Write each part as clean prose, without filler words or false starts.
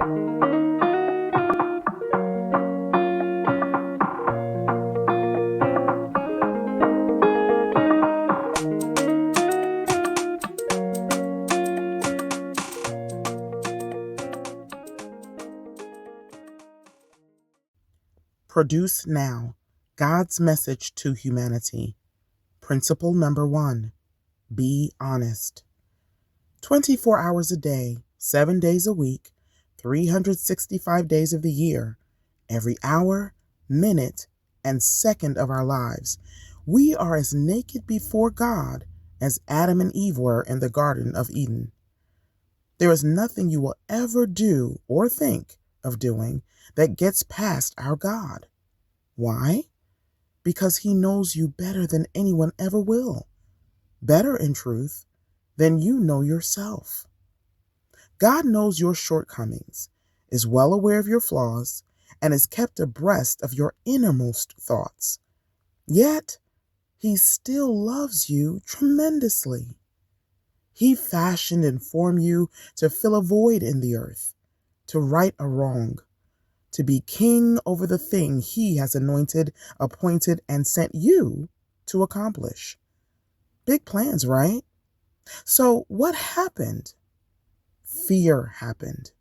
Produce now. God's message to humanity. Principle number 1. Be honest. 24 hours a day, 7 days a week, 365 days of the year, every hour, minute, and second of our lives, we are as naked before God as Adam and Eve were in the Garden of Eden. There is nothing you will ever do or think of doing that gets past our God. Why? Because He knows you better than anyone ever will. Better, in truth, than you know yourself. God knows your shortcomings, is well aware of your flaws, and is kept abreast of your innermost thoughts. Yet, He still loves you tremendously. He fashioned and formed you to fill a void in the earth, to right a wrong, to be king over the thing He has anointed, appointed, and sent you to accomplish. Big plans, right? So what happened? Fear happened.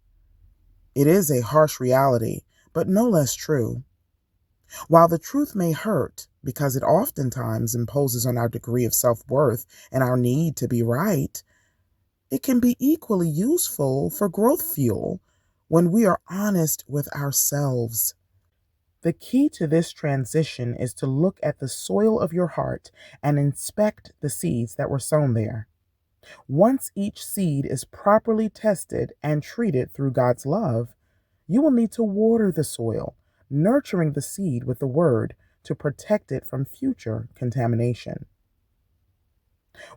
It is a harsh reality, but no less true. While the truth may hurt, because it oftentimes imposes on our degree of self-worth and our need to be right, it can be equally useful for growth fuel when we are honest with ourselves. The key to this transition is to look at the soil of your heart and inspect the seeds that were sown there. Once each seed is properly tested and treated through God's love, you will need to water the soil, nurturing the seed with the word to protect it from future contamination.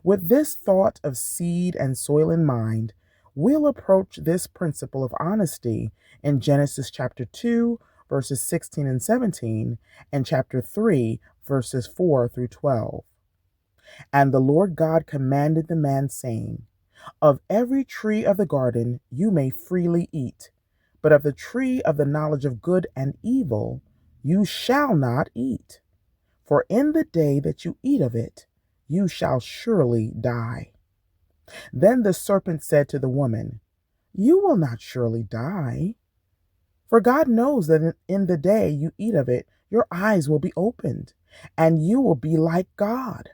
With this thought of seed and soil in mind, we'll approach this principle of honesty in Genesis chapter 2, verses 16 and 17, and chapter 3, verses 4 through 12. And the Lord God commanded the man, saying, Of every tree of the garden you may freely eat, but of the tree of the knowledge of good and evil you shall not eat. For in the day that you eat of it, you shall surely die. Then the serpent said to the woman, You will not surely die. For God knows that in the day you eat of it, your eyes will be opened, and you will be like God,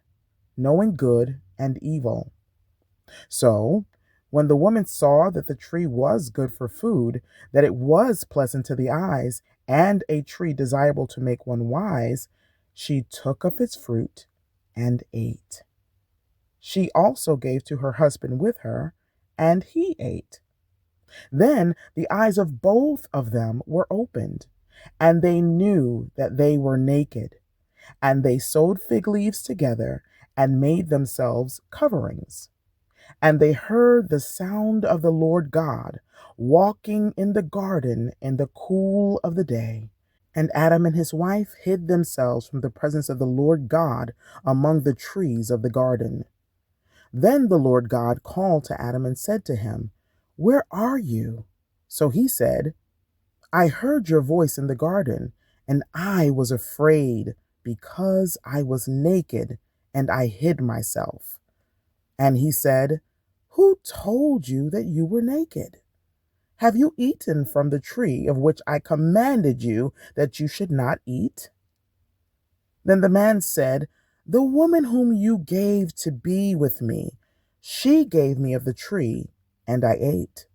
knowing good and evil. So, when the woman saw that the tree was good for food, that it was pleasant to the eyes, and a tree desirable to make one wise, she took of its fruit and ate. She also gave to her husband with her, and he ate. Then the eyes of both of them were opened, and they knew that they were naked. And they sewed fig leaves together and made themselves coverings. And they heard the sound of the Lord God walking in the garden in the cool of the day. And Adam and his wife hid themselves from the presence of the Lord God among the trees of the garden. Then the Lord God called to Adam and said to him, Where are you? So he said, I heard your voice in the garden, and I was afraid because I was naked, and I hid myself. And he said, Who told you that you were naked? Have you eaten from the tree of which I commanded you that you should not eat? Then the man said, The woman whom you gave to be with me, she gave me of the tree, and I ate.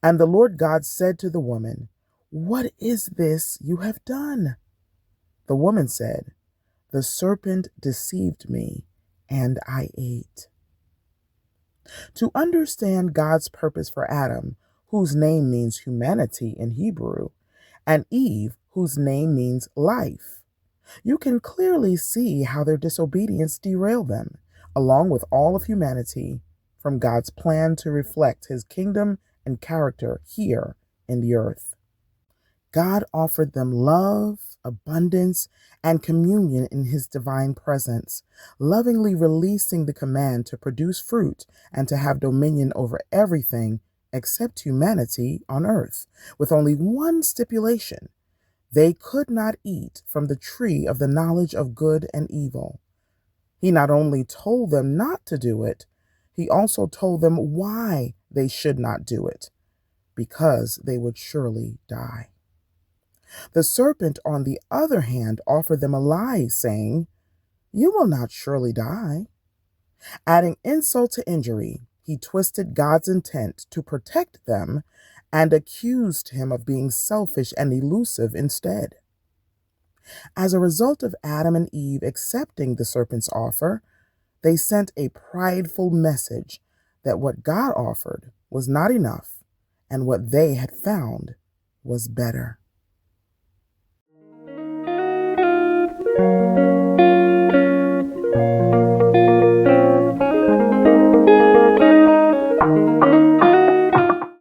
And the Lord God said to the woman, What is this you have done? The woman said, The serpent deceived me, and I ate. To understand God's purpose for Adam, whose name means humanity in Hebrew, and Eve, whose name means life, you can clearly see how their disobedience derailed them, along with all of humanity, from God's plan to reflect His kingdom and character here in the earth. God offered them love, abundance, and communion in His divine presence, lovingly releasing the command to produce fruit and to have dominion over everything except humanity on earth, with only one stipulation: they could not eat from the tree of the knowledge of good and evil. He not only told them not to do it, he also told them why they should not do it: because they would surely die. The serpent, on the other hand, offered them a lie, saying, "You will not surely die." Adding insult to injury, he twisted God's intent to protect them and accused him of being selfish and elusive instead. As a result of Adam and Eve accepting the serpent's offer, they sent a prideful message that what God offered was not enough and what they had found was better.